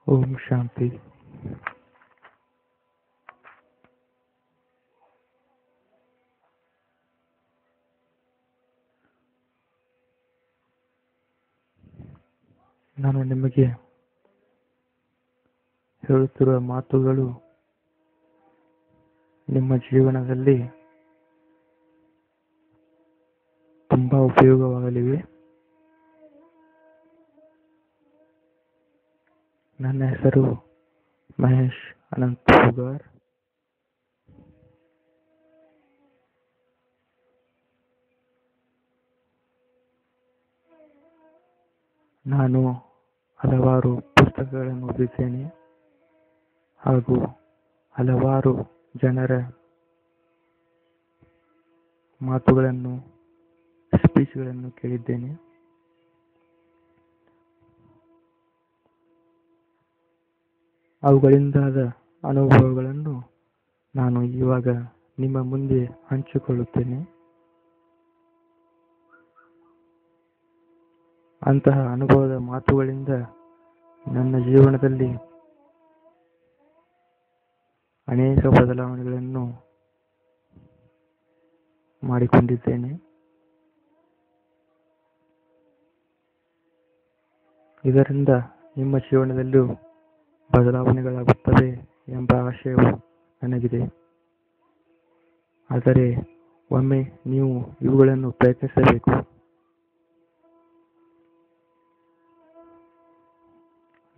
ಓಂ ಶಾಂತಿ. ನಾನು ನಿಮಗೆ ಹೇಳುತ್ತಿರುವ ಮಾತುಗಳು ನಿಮ್ಮ ಜೀವನದಲ್ಲಿ ತುಂಬಾ ಉಪಯೋಗವಾಗಲಿವೆ. ನನ್ನ ಹೆಸರು ಮಹೇಶ್ ಅನಂತ್ ಹುಗಾರ್. ನಾನು ಹಲವಾರು ಪುಸ್ತಕಗಳನ್ನು ಓದಿದ್ದೇನೆ ಹಾಗೂ ಹಲವಾರು ಜನರ ಮಾತುಗಳನ್ನು, ಸ್ಪೀಚ್ಗಳನ್ನು ಕೇಳಿದ್ದೇನೆ. ಅವುಗಳಿಂದಾದ ಅನುಭವಗಳನ್ನು ನಾನು ಇವಾಗ ನಿಮ್ಮ ಮುಂದೆ ಹಂಚಿಕೊಳ್ಳುತ್ತೇನೆ. ಅಂತಹ ಅನುಭವದ ಮಾತುಗಳಿಂದ ನನ್ನ ಜೀವನದಲ್ಲಿ ಅನೇಕ ಬದಲಾವಣೆಗಳನ್ನು ಮಾಡಿಕೊಂಡಿದ್ದೇನೆ. ಇದರಿಂದ ನಿಮ್ಮ ಜೀವನದಲ್ಲೂ ಬದಲಾವಣೆಗಳಾಗುತ್ತವೆ ಎಂಬ ಆಶಯವು ನನಗಿದೆ. ಆದರೆ ಒಮ್ಮೆ ನೀವು ಇವುಗಳನ್ನು ಪ್ರಯತ್ನಿಸಬೇಕು.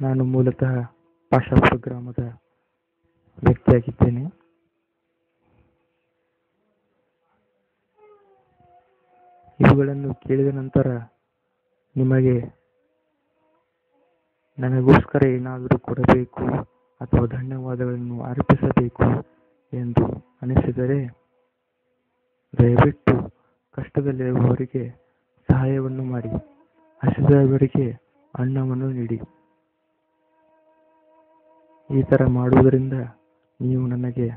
ನಾನು ಮೂಲತಃ ಪಾಶಾಪುರ ಗ್ರಾಮದ ವ್ಯಕ್ತಿಯಾಗಿದ್ದೇನೆ. ಇವುಗಳನ್ನು ಕೇಳಿದ ನಂತರ ನಿಮಗೆ ನನಗೋಸ್ಕರ ಏನಾದರೂ ಕೊಡಬೇಕು ಅಥವಾ ಧನ್ಯವಾದಗಳನ್ನು ಅರ್ಪಿಸಬೇಕು ಎಂದು ಅನಿಸಿದರೆ ದಯವಿಟ್ಟು ಕಷ್ಟದಲ್ಲಿರುವವರಿಗೆ ಸಹಾಯವನ್ನು ಮಾಡಿ, ಹಸಿದವರಿಗೆ ಅನ್ನವನ್ನು ನೀಡಿ. ಈ ಥರ ಮಾಡುವುದರಿಂದ ನೀವು ನನಗೆ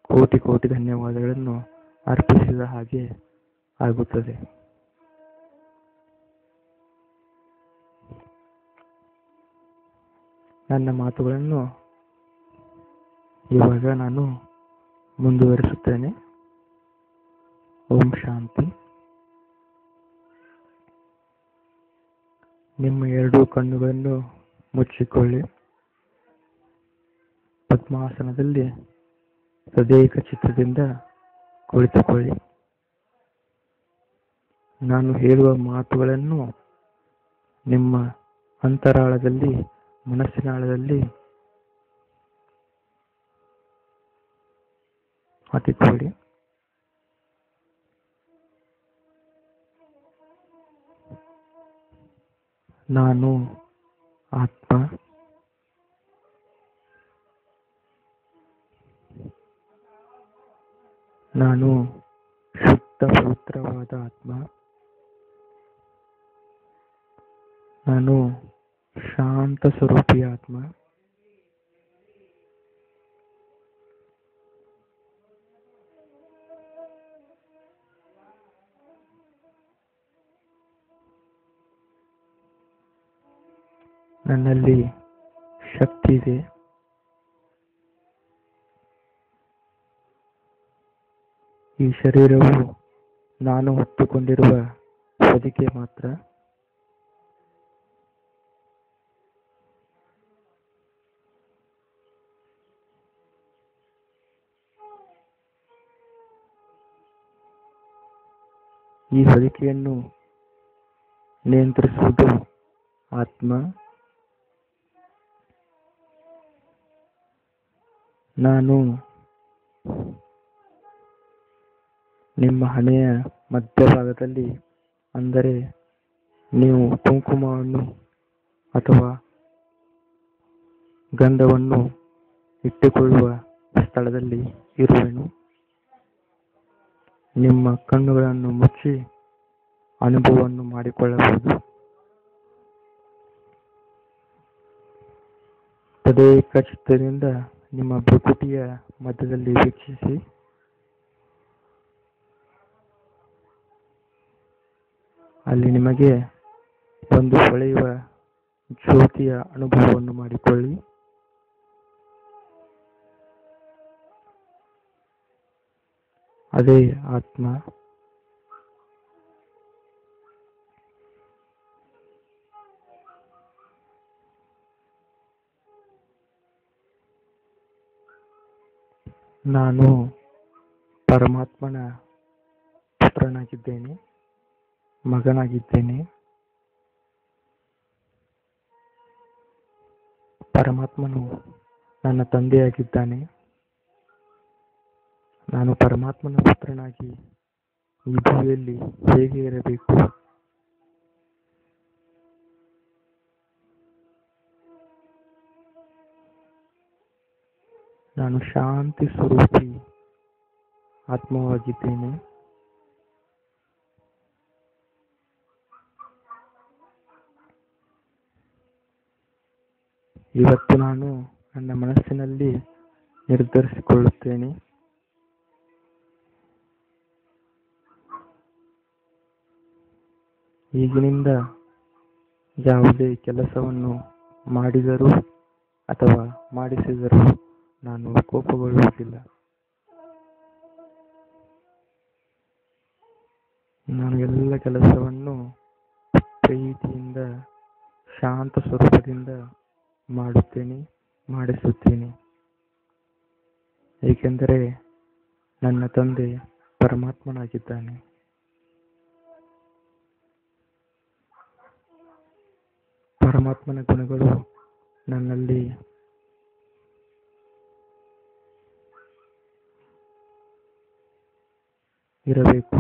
ಕೋಟಿ ಕೋಟಿ ಧನ್ಯವಾದಗಳನ್ನು ಅರ್ಪಿಸಿದ ಹಾಗೆ ಆಗುತ್ತದೆ. ನನ್ನ ಮಾತುಗಳನ್ನು ಇವಾಗ ನಾನು ಮುಂದುವರಿಸುತ್ತೇನೆ. ಓಂ ಶಾಂತಿ. ನಿಮ್ಮ ಎರಡೂ ಕಣ್ಣುಗಳನ್ನು ಮುಚ್ಚಿಕೊಳ್ಳಿ. ಪದ್ಮಾಸನದಲ್ಲಿ ತದೇಕ ಚಿತ್ತದಿಂದ ಕುಳಿತುಕೊಳ್ಳಿ. ನಾನು ಹೇಳುವ ಮಾತುಗಳನ್ನು ನಿಮ್ಮ ಅಂತರಾಳದಲ್ಲಿ, ಮನಸ್ಸಿನ ಆಳದಲ್ಲಿ ಹಾಕಿಕೊಳ್ಳಿ. ನಾನು ಆತ್ಮ. ನಾನು ಶುದ್ಧ ಪವಿತ್ರವಾದ ಆತ್ಮ. ನಾನು ಶಾಂತ ಸ್ವರೂಪಿ ಆತ್ಮ. ನನ್ನಲ್ಲಿ ಶಕ್ತಿ ಇದೆ. ಈ ಶರೀರವು ನಾನು ಹೊತ್ತುಕೊಂಡಿರುವ ಹೊದಿಕೆ ಮಾತ್ರ. ಈ ಹೊದಿಕೆಯನ್ನು ನಿಯಂತ್ರಿಸುವುದು ಆತ್ಮ. ನಾನು ನಿಮ್ಮ ಹಣೆಯ ಮಧ್ಯಭಾಗದಲ್ಲಿ, ಅಂದರೆ ನೀವು ಕುಂಕುಮವನ್ನು ಅಥವಾ ಗಂಧವನ್ನು ಇಟ್ಟುಕೊಳ್ಳುವ ಸ್ಥಳದಲ್ಲಿ ಇರುವೆನು. ನಿಮ್ಮ ಕಣ್ಣುಗಳನ್ನು ಮುಚ್ಚಿ ಅನುಭವವನ್ನು ಮಾಡಿಕೊಳ್ಳಬಹುದು. ತದೇಕ ಚಿತ್ತದಿಂದ ನಿಮ್ಮ ಭ್ರುಕುಟಿಯ ಮಧ್ಯದಲ್ಲಿ ವೀಕ್ಷಿಸಿ. ಅಲ್ಲಿ ನಿಮಗೆ ಒಂದು ಹೊಳೆಯುವ ಜ್ಯೋತಿಯ ಅನುಭವವನ್ನು ಮಾಡಿಕೊಳ್ಳಿ. ಅದೇ ಆತ್ಮ. ನಾನು ಪರಮಾತ್ಮನ ಪುತ್ರನಾಗಿದ್ದೇನೆ, ಮಗನಾಗಿದ್ದೇನೆ. ಪರಮಾತ್ಮನು ನನ್ನ ತಂದೆಯಾಗಿದ್ದಾನೆ. ನಾನು ಪರಮಾತ್ಮನ ಪುತ್ರನಾಗಿ ಈ ಭೂಮಿಯಲ್ಲಿ ಹೇಗೆ ಇರಬೇಕು? ನಾನು ಶಾಂತಿ ಸ್ವರೂಪಿ ಆತ್ಮವಾಗಿದ್ದೇನೆ. ಇವತ್ತು ನಾನು ನನ್ನ ಮನಸ್ಸಿನಲ್ಲಿ ನಿರ್ಧರಿಸಿಕೊಳ್ಳುತ್ತೇನೆ, ಈಗಿನಿಂದ ಯಾವುದೇ ಕೆಲಸವನ್ನು ಮಾಡಿದರೂ ಅಥವಾ ಮಾಡಿಸಿದರೂ ನಾನು ಕೋಪಗೊಳ್ಳುವುದಿಲ್ಲ. ನಾನು ಎಲ್ಲ ಕೆಲಸವನ್ನು ಪ್ರೀತಿಯಿಂದ, ಶಾಂತ ಸ್ವರೂಪದಿಂದ ಮಾಡುತ್ತೇನೆ, ಮಾಡಿಸುತ್ತೇನೆ. ಏಕೆಂದರೆ ನನ್ನ ತಂದೆ ಪರಮಾತ್ಮನಾಗಿದ್ದಾನೆ. ಪರಮಾತ್ಮನ ಗುಣಗಳು ನನ್ನಲ್ಲಿ ಇರಬೇಕು.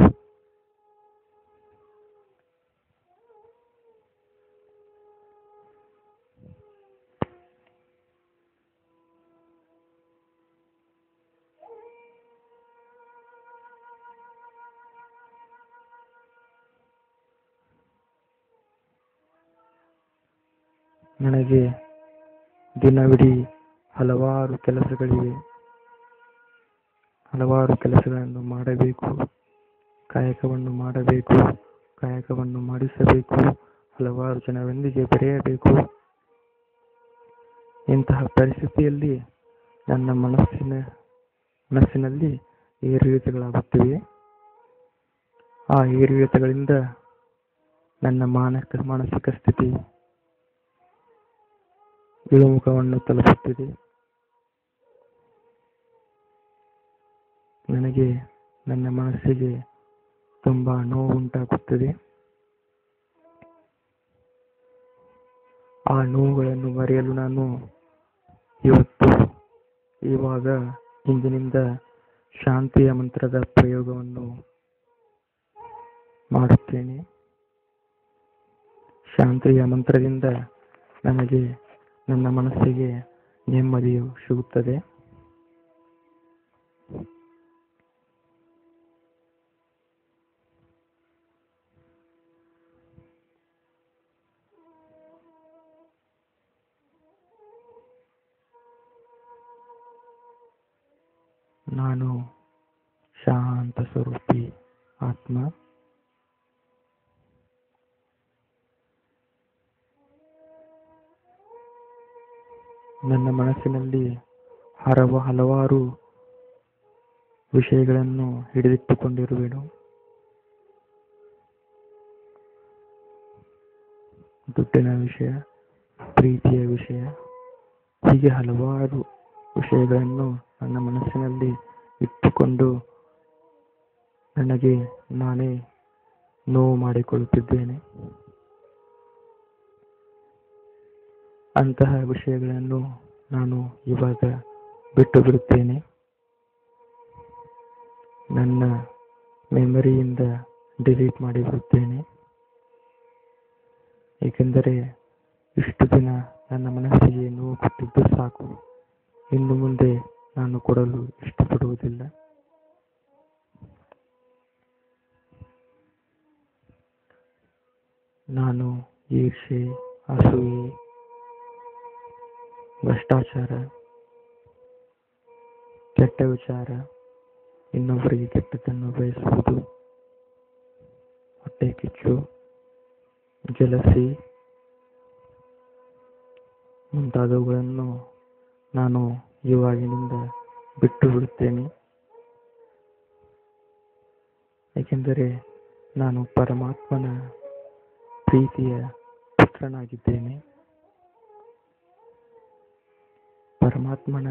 ನನಗೆ ದಿನವಿಡೀ ಹಲವಾರು ಕೆಲಸಗಳಿವೆ. ಹಲವಾರು ಕೆಲಸಗಳನ್ನು ಮಾಡಬೇಕು, ಕಾಯಕವನ್ನು ಮಾಡಬೇಕು, ಕಾಯಕವನ್ನು ಮಾಡಿಸಬೇಕು, ಹಲವಾರು ಜನರೊಂದಿಗೆ ಬೆರೆಯಬೇಕು. ಇಂತಹ ಪರಿಸ್ಥಿತಿಯಲ್ಲಿ ನನ್ನ ಮನಸ್ಸಿನಲ್ಲಿ ಏರಿಳಿತಗಳಾಗುತ್ತಿವೆ. ಆ ಏರಿಳಿತಗಳಿಂದ ನನ್ನ ಮಾನಸಿಕ ಸ್ಥಿತಿ ಇಳಿಮುಖವನ್ನು ತಲುಪುತ್ತಿದೆ. ನನಗೆ ನನ್ನ ಮನಸ್ಸಿಗೆ ತುಂಬಾ ನೋವು ಉಂಟಾಗುತ್ತದೆ. ಆ ನೋವುಗಳನ್ನು ಮರೆಯಲು ನಾನು ಇಂದಿನಿಂದ ಶಾಂತಿಯ ಮಂತ್ರದ ಪ್ರಯೋಗವನ್ನು ಮಾಡುತ್ತೇನೆ. ಶಾಂತಿಯ ಮಂತ್ರದಿಂದ ನನಗೆ ನನ್ನ ಮನಸ್ಸಿಗೆ ನೆಮ್ಮದಿಯು ಸಿಗುತ್ತದೆ. ನಾನು ಶಾಂತ ಸ್ವರೂಪಿ ಆತ್ಮ. ನನ್ನ ಮನಸ್ಸಿನಲ್ಲಿ ಹಲವಾರು ವಿಷಯಗಳನ್ನು ಹಿಡಿದಿಟ್ಟುಕೊಂಡಿರುವೆನು. ದುಡ್ಡಿನ ವಿಷಯ, ಪ್ರೀತಿಯ ವಿಷಯ, ಹೀಗೆ ಹಲವಾರು ವಿಷಯಗಳನ್ನು ನನ್ನ ಮನಸ್ಸಿನಲ್ಲಿ ಇಟ್ಟುಕೊಂಡು ನನಗೆ ನಾನೇ ನೋವು ಮಾಡಿಕೊಳ್ಳುತ್ತಿದ್ದೇನೆ. ಅಂತಹ ವಿಷಯಗಳನ್ನು ನಾನು ಇವಾಗ ಬಿಟ್ಟು ಬಿಡುತ್ತೇನೆ. ನನ್ನ ಮೆಮರಿಯಿಂದ ಡಿಲೀಟ್ ಮಾಡಿಬಿಡುತ್ತೇನೆ. ಏಕೆಂದರೆ ಇಷ್ಟು ದಿನ ನನ್ನ ಮನಸ್ಸಿಗೆ ನೋವು ಕೊಟ್ಟಿದ್ದು ಸಾಕು. ಇನ್ನು ಮುಂದೆ ನಾನು ಕೊಡಲು ಇಷ್ಟಪಡುವುದಿಲ್ಲ. ನಾನು ಈರ್ಷೆ, ಅಸೂಯೆ, ಭ್ರಷ್ಟಾಚಾರ, ಕೆಟ್ಟ ವಿಚಾರ, ಇನ್ನೊಬ್ಬರಿಗೆ ಕೆಟ್ಟದ್ದನ್ನು ಬಯಸುವುದು, ಹೊಟ್ಟೆ ಕಿಚ್ಚು, ಜಲಸಿ ಮುಂತಾದವುಗಳನ್ನು ನಾನು ಇವಾಗಿನಿಂದ ಬಿಟ್ಟು ಬಿಡುತ್ತೇನೆ. ಏಕೆಂದರೆ ನಾನು ಪರಮಾತ್ಮನ ಪ್ರೀತಿಯ ಪುತ್ರನಾಗಿದ್ದೇನೆ. ಪರಮಾತ್ಮನ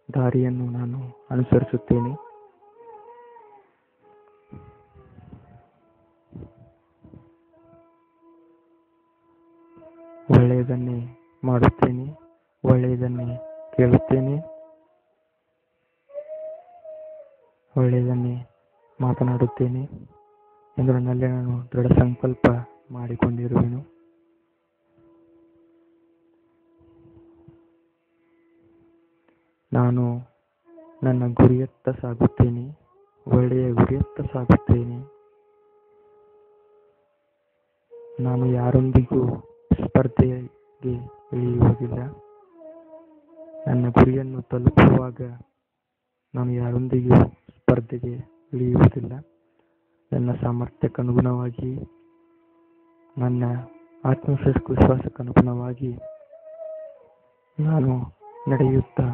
ದಾರಿಯನ್ನು ನಾನು ಅನುಸರಿಸುತ್ತೇನೆ. ಒಳ್ಳೆಯದನ್ನೇ ಮಾಡುತ್ತೇನೆ, ಒಳ್ಳೆಯದನ್ನೇ ಕೇಳುತ್ತೇನೆ, ಒಳ್ಳೆಯದನ್ನೇ ಮಾತನಾಡುತ್ತೇನೆ ಎಂದು ನನ್ನಲ್ಲಿ ನಾನು ದೃಢ ಸಂಕಲ್ಪ ಮಾಡಿಕೊಂಡಿರುವೆನು. ನಾನು ನನ್ನ ಗುರಿಯತ್ತ ಸಾಗುತ್ತೇನೆ, ಒಳ್ಳೆಯ ಗುರಿಯತ್ತ ಸಾಗುತ್ತೇನೆ. ನಾನು ಯಾರೊಂದಿಗೂ ಸ್ಪರ್ಧೆಗೆ ಇಳಿಯುವುದಿಲ್ಲ. ನನ್ನ ಗುರಿಯನ್ನು ತಲುಪುವಾಗ ನಾನು ಯಾರೊಂದಿಗೂ ಸ್ಪರ್ಧೆಗೆ ಇಳಿಯುವುದಿಲ್ಲ. ನನ್ನ ಸಾಮರ್ಥ್ಯಕ್ಕನುಗುಣವಾಗಿ, ನನ್ನ ಆತ್ಮವಿಶ್ವಾಸಕ್ಕನುಗುಣವಾಗಿ ನಾನು ನಡೆಯುತ್ತಾ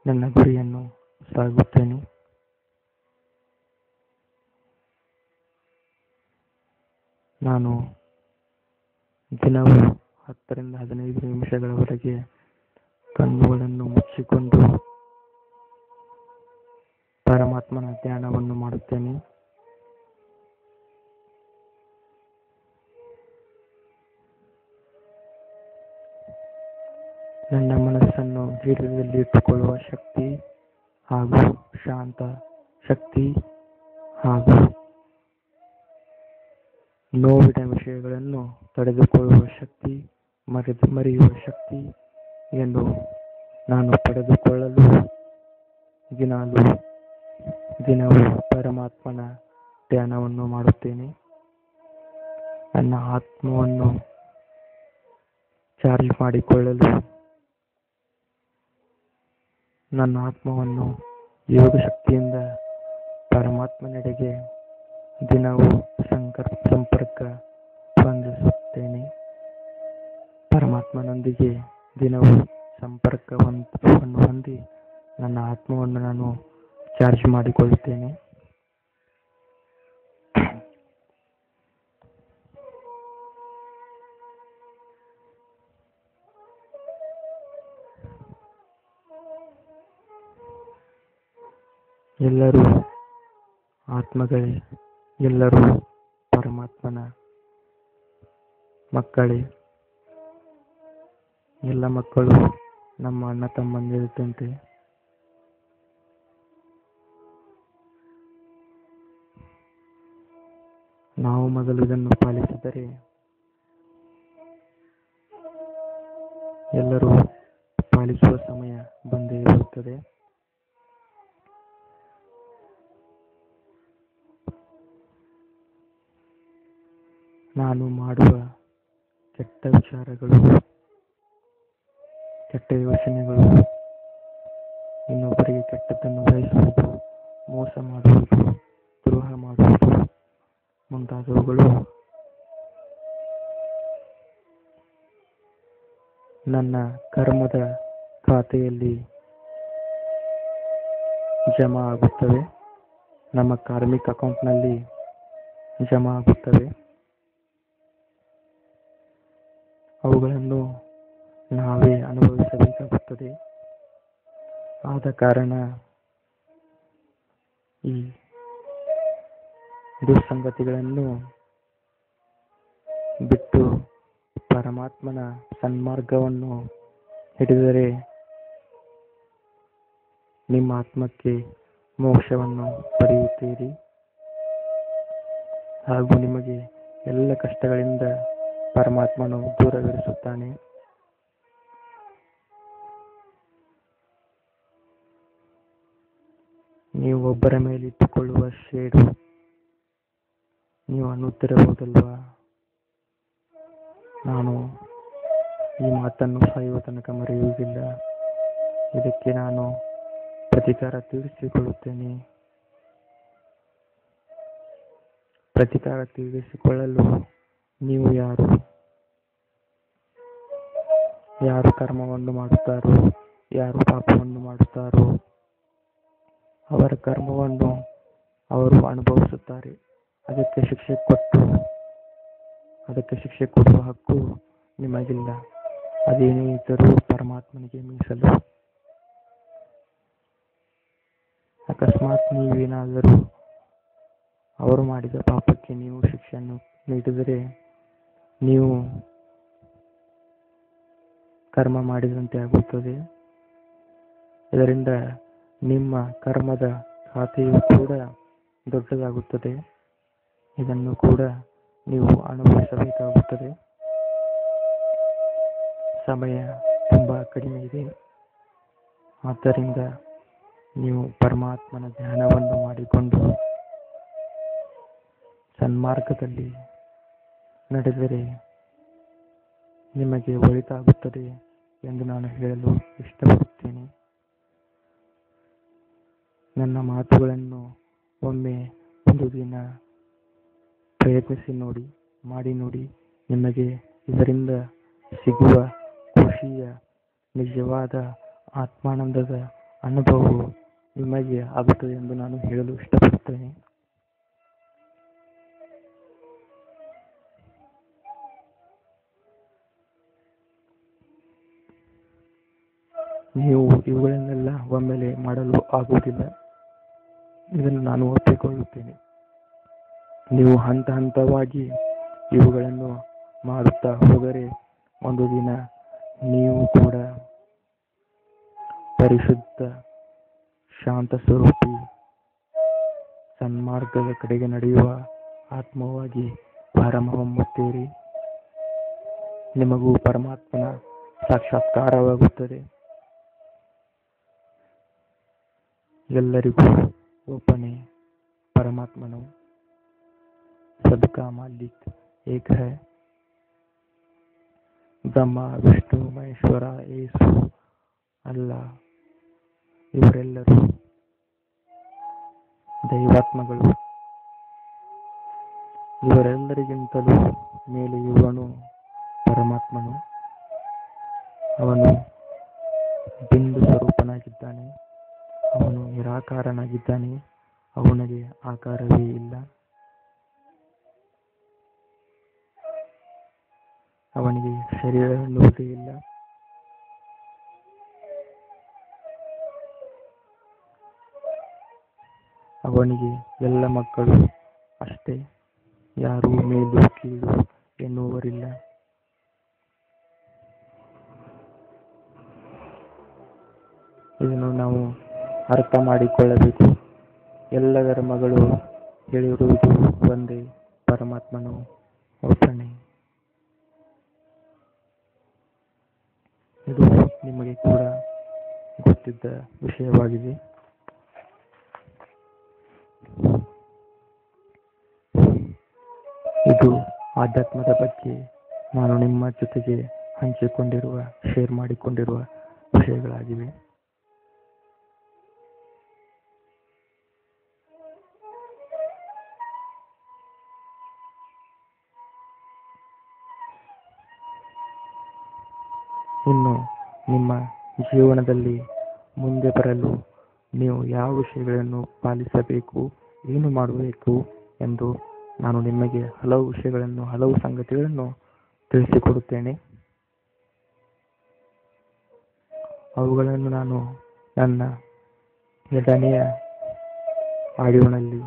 ನನ್ನ ಗುರಿಯನ್ನು ಸಾಗುತ್ತೇನೆ. ನಾನು ದಿನವೂ 10 ರಿಂದ 15 ನಿಮಿಷಗಳವರೆಗೆ ಕಣ್ಣುಗಳನ್ನು ಮುಚ್ಚಿಕೊಂಡು ಪರಮಾತ್ಮನ ಧ್ಯಾನವನ್ನು ಮಾಡುತ್ತೇನೆ. ನನ್ನ ಮನಸ್ಸನ್ನು ಹಿಡಿತದಲ್ಲಿ ಇಟ್ಟುಕೊಳ್ಳುವ ಶಕ್ತಿ ಹಾಗೂ ಶಾಂತ ಶಕ್ತಿ ಹಾಗೂ ನೋವಿನ ವಿಷಯಗಳನ್ನು ತಡೆದುಕೊಳ್ಳುವ ಶಕ್ತಿ, ಮರೆಯುವ ಶಕ್ತಿಯನ್ನು ನಾನು ಪಡೆದುಕೊಳ್ಳಲು ದಿನವೂ ಪರಮಾತ್ಮನ ಧ್ಯಾನವನ್ನು ಮಾಡುತ್ತೇನೆ. ನನ್ನ ಆತ್ಮವನ್ನು ಚಾರ್ಜ್ ಮಾಡಿಕೊಳ್ಳಲು ನನ್ನ ಆತ್ಮವನ್ನು ಯೋಗ ಶಕ್ತಿಯಿಂದ ಪರಮಾತ್ಮನೆಡೆಗೆ ದಿನವೂ ಸಂಪರ್ಕ ಹೊಂದಿಸುತ್ತೇನೆ. ಪರಮಾತ್ಮನೊಂದಿಗೆ ದಿನವೂ ಸಂಪರ್ಕವನ್ನು ಹೊಂದಿ ನನ್ನ ಆತ್ಮವನ್ನು ನಾನು ಚಾರ್ಜ್ ಮಾಡಿಕೊಳ್ಳುತ್ತೇನೆ. ಎಲ್ಲರೂ ಆತ್ಮಗಳೇ, ಎಲ್ಲರೂ ಪರಮಾತ್ಮನ ಮಕ್ಕಳೇ. ಎಲ್ಲ ಮಕ್ಕಳು ನಮ್ಮ ಅಣ್ಣ ತಮ್ಮಂದಿರಂತೆ. ನಾವು ಮೊದಲು ಇದನ್ನು ಪಾಲಿಸಿದರೆ ಎಲ್ಲರೂ ಪಾಲಿಸುವ ಸಮಯ ಬಂದೇ ಇರುತ್ತದೆ. ನಾನು ಮಾಡುವ ಕೆಟ್ಟ ವಿಚಾರಗಳು, ಕೆಟ್ಟ ಯೋಚನೆಗಳು, ಇನ್ನೊಬ್ಬರಿಗೆ ಕೆಟ್ಟದ್ದನ್ನು ಬಯಸುವುದು, ಮೋಸ ಮಾಡುವುದು, ದ್ರೋಹ ಮಾಡುವುದು ಮುಂತಾದವುಗಳು ನನ್ನ ಕರ್ಮದ ಖಾತೆಯಲ್ಲಿ ಜಮಾ ಆಗುತ್ತವೆ, ನಮ್ಮ ಕಾರ್ಮಿಕ ಅಕೌಂಟ್ನಲ್ಲಿ ಜಮಾ ಆಗುತ್ತವೆ. ಅವುಗಳನ್ನು ನಾವೇ ಅನುಭವಿಸಬೇಕಾಗುತ್ತದೆ. ಆದ ಕಾರಣ ಈ ದುಸ್ಸಂಗತಿಗಳನ್ನು ಬಿಟ್ಟು ಪರಮಾತ್ಮನ ಸನ್ಮಾರ್ಗವನ್ನು ಹಿಡಿದರೆ ನಿಮ್ಮ ಆತ್ಮಕ್ಕೆ ಮೋಕ್ಷವನ್ನು ಪಡೆಯುತ್ತೀರಿ ಹಾಗೂ ನಿಮಗೆ ಎಲ್ಲ ಕಷ್ಟಗಳಿಂದ ಪರಮಾತ್ಮನು ದೂರವಿರಿಸುತ್ತಾನೆ. ನೀವು ಒಬ್ಬರ ಮೇಲೆ ಇಟ್ಟುಕೊಳ್ಳುವ ಶೇಡು ನೀವು ಅನ್ನುತ್ತಿರಬಹುದಲ್ವಾ, ನಾನು ಈ ಮಾತನ್ನು ಸಾಯುವ ತನಕ ಮರೆಯುವುದಿಲ್ಲ, ಇದಕ್ಕೆ ನಾನು ಪ್ರತಿಕಾರ ತೀರಿಸಿಕೊಳ್ಳುತ್ತೇನೆ. ಪ್ರತಿಕಾರ ತೀರಿಸಿಕೊಳ್ಳಲು ನೀವು ಯಾರು ಕರ್ಮವನ್ನು ಮಾಡುತ್ತಾರೋ, ಯಾರು ಪಾಪವನ್ನು ಮಾಡುತ್ತಾರೋ ಅವರ ಕರ್ಮವನ್ನು ಅವರು ಅನುಭವಿಸುತ್ತಾರೆ. ಅದಕ್ಕೆ ಶಿಕ್ಷೆ ಕೊಡುವ ಹಕ್ಕು ನಿಮಗಿಲ್ಲ. ಅದೇನೇ ಇದ್ದರೂ ಪರಮಾತ್ಮನಿಗೆ ಮೀಸಲು. ಅಕಸ್ಮಾತ್ ನೀವೇನಾದರೂ ಅವರು ಮಾಡಿದ ಪಾಪಕ್ಕೆ ನೀವು ಶಿಕ್ಷೆಯನ್ನು ನೀಡಿದರೆ ನೀವು ಕರ್ಮ ಮಾಡಿದಂತೆ ಆಗುತ್ತದೆ. ಇದರಿಂದ ನಿಮ್ಮ ಕರ್ಮದ ಖಾತೆಯು ಕೂಡ ದೊಡ್ಡದಾಗುತ್ತದೆ. ಇದನ್ನು ಕೂಡ ನೀವು ಅನುಭವಿಸಬೇಕಾಗುತ್ತದೆ. ಸಮಯ ತುಂಬಾ ಕಡಿಮೆ ಇದೆ. ಆದ್ದರಿಂದ ನೀವು ಪರಮಾತ್ಮನ ಧ್ಯಾನವನ್ನು ಮಾಡಿಕೊಂಡು ಸನ್ಮಾರ್ಗದಲ್ಲಿ ನಡೆದರೆ ನಿಮಗೆ ಒಳಿತಾಗುತ್ತದೆ ಎಂದು ನಾನು ಹೇಳಲು ಇಷ್ಟಪಡುತ್ತೇನೆ. ನನ್ನ ಮಾತುಗಳನ್ನು ಒಮ್ಮೆ ಒಂದು ದಿನ ಪ್ರಯತ್ನಿಸಿ ನೋಡಿ, ಮಾಡಿ ನೋಡಿ. ನಿಮಗೆ ಇದರಿಂದ ಸಿಗುವ ಖುಷಿಯ ನಿಜವಾದ ಆತ್ಮಾನಂದದ ಅನುಭವವು ನಿಮಗೆ ಆಗುತ್ತದೆ ಎಂದು ನಾನು ಹೇಳಲು ಇಷ್ಟಪಡುತ್ತೇನೆ. ನೀವು ಇವುಗಳನ್ನೆಲ್ಲ ಒಮ್ಮೆಲೆ ಮಾಡಲು ಆಗುವುದಿಲ್ಲ. ಇದನ್ನು ನಾನು ಒಪ್ಪಿಕೊಳ್ಳುತ್ತೇನೆ. ನೀವು ಹಂತ ಹಂತವಾಗಿ ಇವುಗಳನ್ನು ಮಾಡುತ್ತಾ ಹೋದರೆ ಒಂದು ದಿನ ನೀವು ಕೂಡ ಪರಿಶುದ್ಧ ಶಾಂತ ಸ್ವರೂಪಿ ಸನ್ಮಾರ್ಗದ ಕಡೆಗೆ ನಡೆಯುವ ಆತ್ಮವಾಗಿ ಹೊರಹೊಮ್ಮುತ್ತೀರಿ. ನಿಮಗೂ ಪರಮಾತ್ಮನ ಸಾಕ್ಷಾತ್ಕಾರವಾಗುತ್ತದೆ. ಎಲ್ಲರಿಗೂ ಒಬ್ಬನೇ ಪರಮಾತ್ಮನು. सबका मालिक एक है. ಬ್ರಹ್ಮ, ವಿಷ್ಣು, ಮಹೇಶ್ವರ, ಯೇಸು, ಅಲ್ಲಾ ಇವರೆಲ್ಲರೂ ದೈವಾತ್ಮಗಳು. ಇವರೆಲ್ಲರಿಗಿಂತಲೂ ಮೇಲೆ ಇವನು ಪರಮಾತ್ಮನು. ಅವನು ಬಿಂದು ಸ್ವರೂಪನಾಗಿದ್ದಾನೆ. ಅವನು ನಿರಾಕಾರನಾಗಿದ್ದಾನೆ. ಅವನಿಗೆ ಆಕಾರವೇ ಇಲ್ಲ. ಅವನಿಗೆ ಶರೀರ ಎನ್ನುವುದೇ ಇಲ್ಲ. ಅವನಿಗೆ ಎಲ್ಲ ಮಕ್ಕಳು ಅಷ್ಟೇ. ಯಾರೂ ಮೇಲು ಕೀಳು ಎನ್ನುವರಿಲ್ಲ. ಇದನ್ನು ನಾವು ಅರ್ಥ ಮಾಡಿಕೊಳ್ಳಬೇಕು. ಎಲ್ಲ ಧರ್ಮಗಳು ಹೇಳಿರುವುದು ಒಂದೇ, ಪರಮಾತ್ಮನು ಒಬ್ಬನೇ. ಇದು ನಿಮಗೆ ಕೂಡ ಗೊತ್ತಿದ್ದ ವಿಷಯವಾಗಿದೆ. ಇದು ಆಧ್ಯಾತ್ಮದ ಬಗ್ಗೆ ನಾನು ನಿಮ್ಮ ಜೊತೆಗೆ ಶೇರ್ ಮಾಡಿಕೊಂಡಿರುವ ವಿಷಯಗಳಾಗಿವೆ. ಇನ್ನು ನಿಮ್ಮ ಜೀವನದಲ್ಲಿ ಮುಂದೆ ಬರಲು ನೀವು ಯಾವ ವಿಷಯಗಳನ್ನು ಪಾಲಿಸಬೇಕು, ಏನು ಮಾಡಬೇಕು ಎಂದು ನಾನು ನಿಮಗೆ ಹಲವು ಸಂಗತಿಗಳನ್ನು ತಿಳಿಸಿಕೊಡುತ್ತೇನೆ. ಅವುಗಳನ್ನು ನಾನು ನನ್ನ 2ನೆಯ ಆಡಿಯೋನಲ್ಲಿ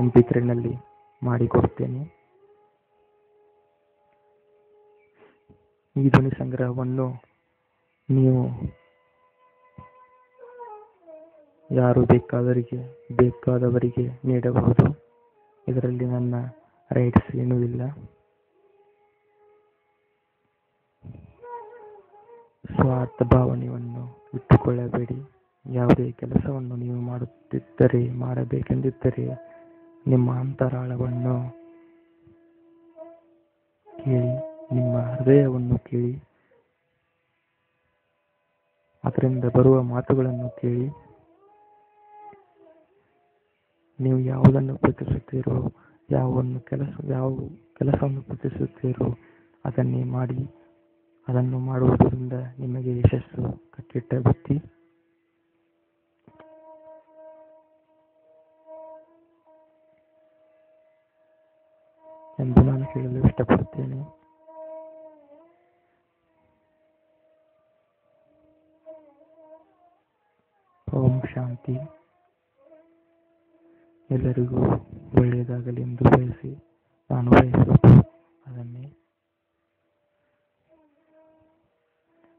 MP3 ಮಾಡಿಕೊಡುತ್ತೇನೆ. ಈ ಧ್ವನಿ ಸಂಗ್ರಹವನ್ನು ನೀವು ಯಾರು ಬೇಕಾದವರಿಗೆ ನೀಡಬಹುದು. ಇದರಲ್ಲಿ ನನ್ನ ರೈಟ್ಸ್ ಏನೂ ಇಲ್ಲ. ಸ್ವಾರ್ಥ ಭಾವನೆಯನ್ನು ಇಟ್ಟುಕೊಳ್ಳಬೇಡಿ. ಯಾವುದೇ ಕೆಲಸವನ್ನು ನೀವು ಮಾಡಬೇಕೆಂದಿದ್ದರೆ ನಿಮ್ಮ ಅಂತರಾಳವನ್ನು ಕೇಳಿ, ನಿಮ್ಮ ಹೃದಯವನ್ನು ಕೇಳಿ, ಅದರಿಂದ ಬರುವ ಮಾತುಗಳನ್ನು ಕೇಳಿ. ನೀವು ಯಾವುದನ್ನು ಪ್ರೀತಿಸುತ್ತೀರೋ, ಯಾವ ಕೆಲಸವನ್ನು ಪ್ರೀತಿಸುತ್ತೀರೋ ಅದನ್ನೇ ಮಾಡಿ. ಅದನ್ನು ಮಾಡುವುದರಿಂದ ನಿಮಗೆ ಯಶಸ್ಸು ಕಟ್ಟಿಟ್ಟ ಬುತ್ತಿ. ಎಂದು ನಾನು ಹೇಳಲು ಇಷ್ಟಪಡುತ್ತೇನೆ. ಓಂ ಶಾಂತಿ. ಎಲ್ಲರಿಗೂ ಒಳ್ಳೆಯದಾಗಲಿ ಎಂದು ಬಯಸಿ ನಾನು ಬಯಸುವುದು ಅದನ್ನೇ.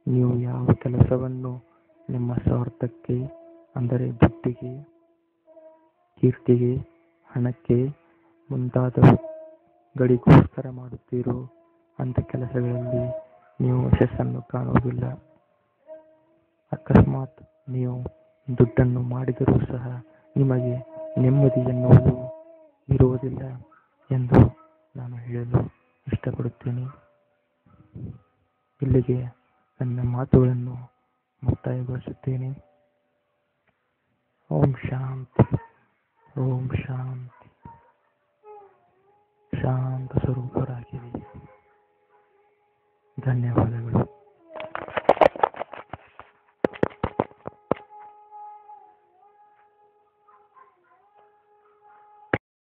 ನೀವು ಯಾವ ಕೆಲಸವನ್ನು ನಿಮ್ಮ ಸ್ವಾರ್ಥಕ್ಕೆ, ಅಂದರೆ ದುಡ್ಡಿಗೆ, ಕೀರ್ತಿಗೆ, ಹಣಕ್ಕೆ ಮುಂತಾದ ಗಳಿಗೋಸ್ಕರ ಮಾಡುತ್ತೀರೋ ಅಂಥ ಕೆಲಸಗಳಲ್ಲಿ ನೀವು ಯಶಸ್ಸನ್ನು ಕಾಣುವುದಿಲ್ಲ. ಅಕಸ್ಮಾತ್ ನೀವು ದುಡ್ಡನ್ನು ಮಾಡಿದರೂ ಸಹ ನಿಮಗೆ ನೆಮ್ಮದಿ ಎನ್ನುವುದು ಇರುವುದಿಲ್ಲ ಎಂದು ನಾನು ಹೇಳಲು ಇಷ್ಟಪಡುತ್ತೇನೆ. ಇಲ್ಲಿಗೆ ನನ್ನ ಮಾತುಗಳನ್ನು ಮುಕ್ತಾಯಗೊಳಿಸುತ್ತೇನೆ. ಓಂ ಶಾಂತಿ. ಓಂ ಶಾಂತಿ. ಶಾಂತ ಸ್ವರೂಪರಾಗಿರಿ. ಧನ್ಯವಾದ.